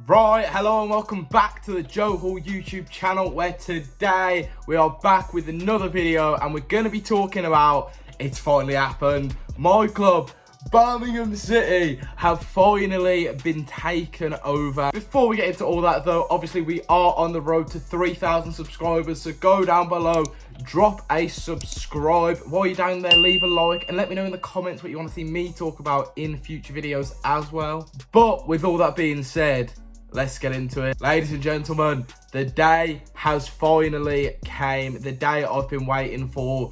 Right, hello and welcome back to the Joe Hall YouTube channel, where today we are back with another video and we're going to be talking about, it's finally happened, my club, Birmingham City, have finally been taken over. Before we get into all that though, obviously we are on the road to 3,000 subscribers, so go down below, drop a subscribe. While you're down there, leave a like and let me know in the comments what you want to see me talk about in future videos as well. But with all that being said, let's get into it. Ladies and gentlemen, the day has finally came. The day I've been waiting for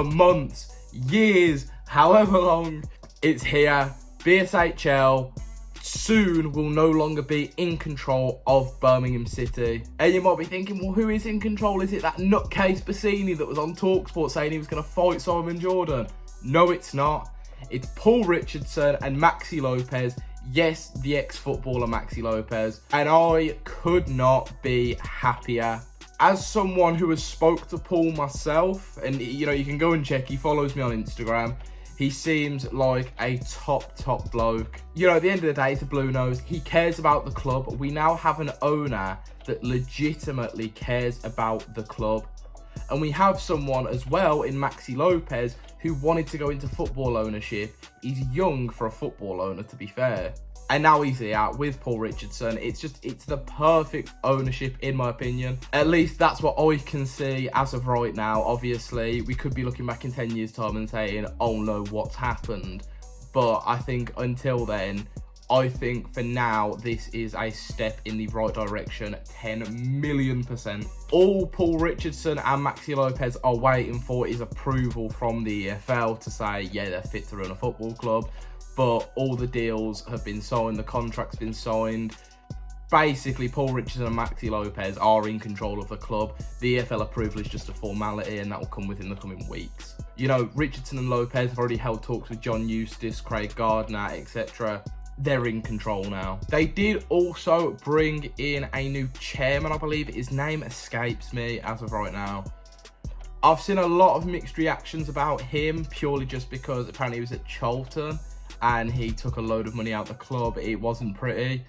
months, years, however long. It's here. BSHL soon will no longer be in control of Birmingham City. And you might be thinking, well, who is in control? Is it that nutcase Bassini that was on TalkSport saying he was going to fight Simon Jordan? No, it's not. It's Paul Richardson and Maxi Lopez. Yes, the ex-footballer Maxi Lopez. And I could not be happier. As someone who has spoke to Paul myself, and you know, you can go and check, he follows me on Instagram. He seems like a top bloke. You know, at the end of the day, it's a blue nose. He cares about the club. We now have an owner that legitimately cares about the club. And we have someone as well in Maxi Lopez who wanted to go into football ownership. He's young for a football owner, to be fair. And now he's here with Paul Richardson. It's the perfect ownership, in my opinion. At least that's what I can see as of right now. Obviously, we could be looking back in 10 years' time and saying, oh no, what's happened? But I think until then, I think for now, this is a step in the right direction, 10 million %. All Paul Richardson and Maxi Lopez are waiting for is approval from the EFL to say, yeah, they're fit to run a football club. But all the deals have been signed, the contract's been signed. Basically, Paul Richardson and Maxi Lopez are in control of the club. The EFL approval is just a formality and that will come within the coming weeks. You know, Richardson and Lopez have already held talks with John Eustace, Craig Gardner, etc. They're in control now. They did also bring in a new chairman, I believe. His name escapes me as of right now. I've seen a lot of mixed reactions about him, purely just because apparently he was at Charlton and he took a load of money out of the club. It wasn't pretty.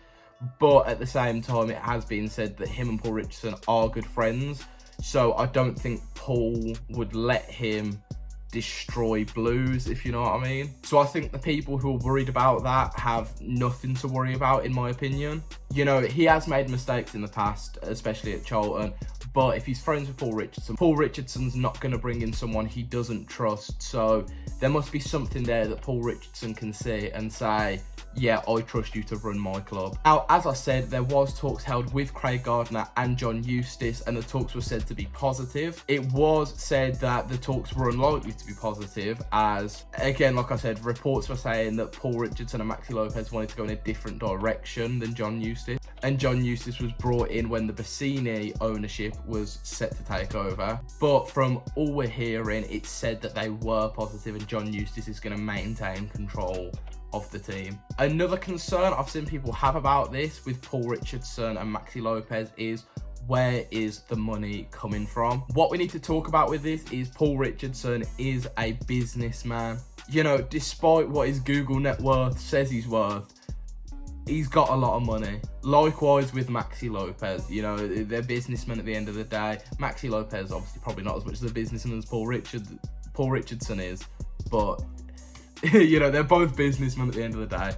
But at the same time, it has been said that him and Paul Richardson are good friends. So I don't think Paul would let him destroy Blues, if you know what I mean. So I think the people who are worried about that have nothing to worry about, in my opinion. You know, he has made mistakes in the past, especially at Charlton. But if he's friends with Paul Richardson's not going to bring in someone he doesn't trust. So there must be something there that Paul Richardson can see and say, yeah, I trust you to run my club. Now, as I said, there was talks held with Craig Gardner and John Eustace, and the talks were said to be positive. It was said that the talks were unlikely to be positive, as, again, like I said, reports were saying that Paul Richardson and Maxi Lopez wanted to go in a different direction than John Eustace. And John Eustace was brought in when the Bassini ownership was set to take over. But from all we're hearing, it's said that they were positive and John Eustace is going to maintain control of the team. Another concern I've seen people have about this with Paul Richardson and Maxi Lopez is, where is the money coming from? What we need to talk about with this is Paul Richardson is a businessman. You know, despite what his Google net worth says he's worth, he's got a lot of money. Likewise with Maxi Lopez, you know, they're businessmen at the end of the day. Maxi Lopez, obviously, probably not as much of a businessman as Paul Richardson is, but you know, they're both businessmen at the end of the day.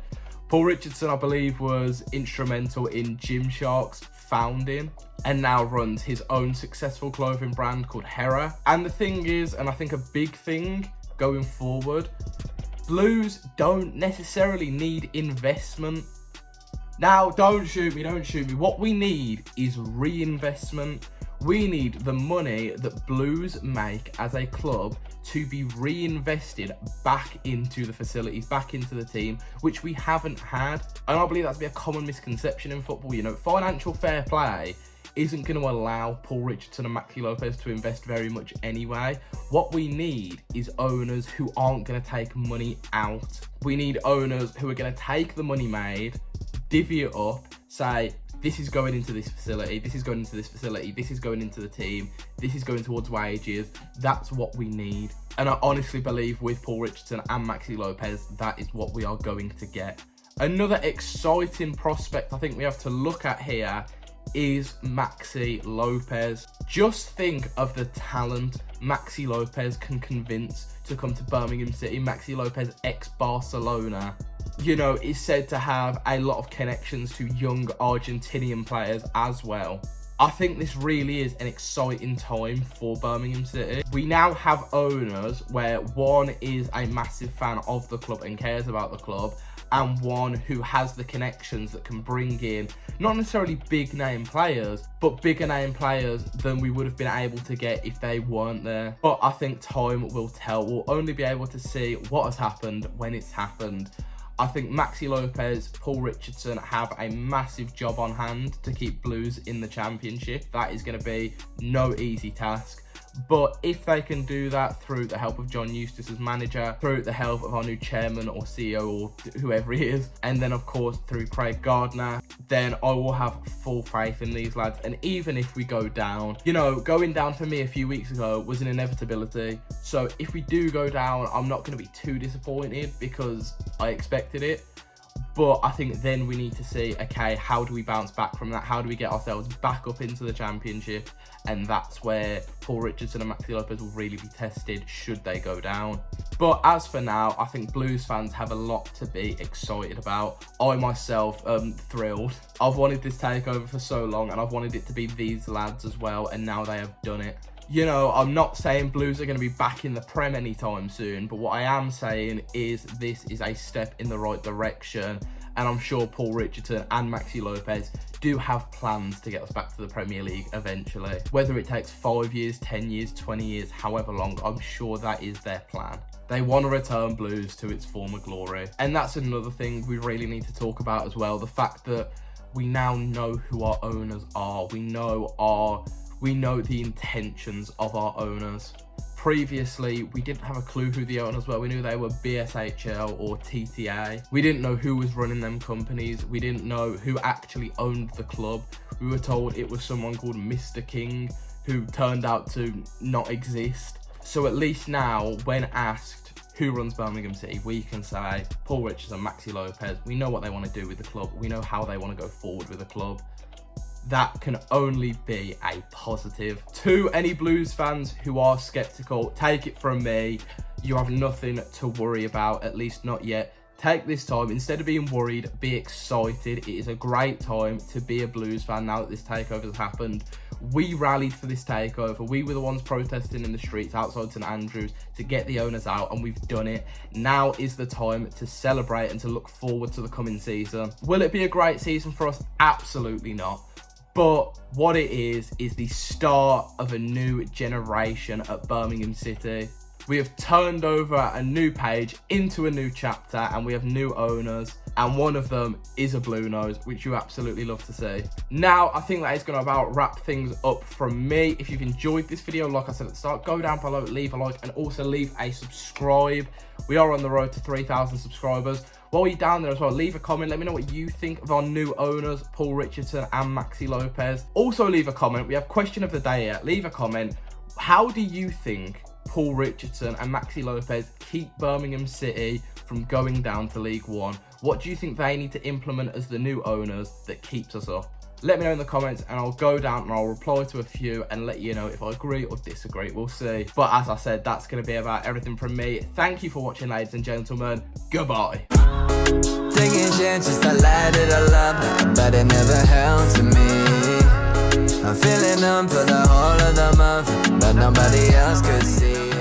Paul Richardson, I believe, was instrumental in Gymshark's founding and now runs his own successful clothing brand called Hera. And the thing is, and I think a big thing going forward, Blues don't necessarily need investment. Now, don't shoot me. What we need is reinvestment. We need the money that Blues make as a club to be reinvested back into the facilities, back into the team, which we haven't had. And I believe that's be a common misconception in football. You know, financial fair play isn't going to allow Paul Richardson and Maxi Lopez to invest very much anyway. What we need is owners who aren't going to take money out. We need owners who are going to take the money made, divvy it up, say, this is going into this facility, this is going into this facility, this is going into the team, this is going towards wages. That's what we need. And I honestly believe with Paul Richardson and Maxi Lopez, that is what we are going to get. Another exciting prospect I think we have to look at here is Maxi Lopez. Just think of the talent Maxi Lopez can convince to come to Birmingham City. Maxi Lopez, ex-Barcelona, you know, is said to have a lot of connections to young Argentinian players as well. I think this really is an exciting time for Birmingham City. We now have owners where one is a massive fan of the club and cares about the club, and one who has the connections that can bring in not necessarily big name players, but bigger name players than we would have been able to get if they weren't there. But I think time will tell. We'll only be able to see what has happened when it's happened. I think Maxi Lopez, Paul Richardson have a massive job on hand to keep Blues in the Championship. That is going to be no easy task. But if they can do that through the help of John Eustace as manager, through the help of our new chairman or CEO or whoever he is, and then of course through Craig Gardner, then I will have full faith in these lads. And even if we go down, you know, going down for me a few weeks ago was an inevitability. So if we do go down, I'm not going to be too disappointed because I expected it. But I think then we need to see, okay, how do we bounce back from that? How do we get ourselves back up into the Championship? And that's where Paul Richardson and Maxi Lopez will really be tested should they go down. But as for now, I think Blues fans have a lot to be excited about. I myself am thrilled. I've wanted this takeover for so long, and I've wanted it to be these lads as well, and now they have done it. You know, I'm not saying Blues are going to be back in the Prem anytime soon, but what I am saying is this is a step in the right direction, and I'm sure Paul Richardson and Maxi Lopez do have plans to get us back to the Premier League eventually. Whether it takes 5 years, 10 years, 20 years, however long, I'm sure that is their plan. They want to return Blues to its former glory. And that's another thing we really need to talk about as well, the fact that we now know who our owners are. We know the intentions of our owners. Previously, we didn't have a clue who the owners were. We knew they were BSHL or TTA. We didn't know who was running them companies. We didn't know who actually owned the club. We were told it was someone called Mr. King, who turned out to not exist. So at least now, when asked who runs Birmingham City, we can say Paul Richardson, Maxi Lopez. We know what they want to do with the club. We know how they want to go forward with the club. That can only be a positive. To any Blues fans who are sceptical, take it from me, you have nothing to worry about, at least not yet. Take this time, instead of being worried, be excited. It is a great time to be a Blues fan now that this takeover has happened. We rallied for this takeover. We were the ones protesting in the streets outside St Andrews to get the owners out, and we've done it. Now is the time to celebrate and to look forward to the coming season. Will it be a great season for us? Absolutely not. But what it is the start of a new generation at Birmingham City. We have turned over a new page into a new chapter, and we have new owners, and one of them is a Blue Nose, which you absolutely love to see. Now, I think that is going to about wrap things up from me. If you've enjoyed this video, like I said at the start, go down below, leave a like, and also leave a subscribe. We are on the road to 3,000 subscribers. While you're down there as well, leave a comment. Let me know what you think of our new owners, Paul Richardson and Maxi Lopez. Also leave a comment. We have question of the day here. Leave a comment. How do you think Paul Richardson and Maxi Lopez keep Birmingham City from going down to League One? What do you think they need to implement as the new owners that keeps us up? Let me know in the comments, and I'll go down and I'll reply to a few and let you know if I agree or disagree. We'll see. But as I said, that's going to be about everything from me. Thank you for watching, ladies and gentlemen. Goodbye. Taking chances, I light it all up, but it never held to me. I'm feeling numb for the whole of the month, but nobody else could see.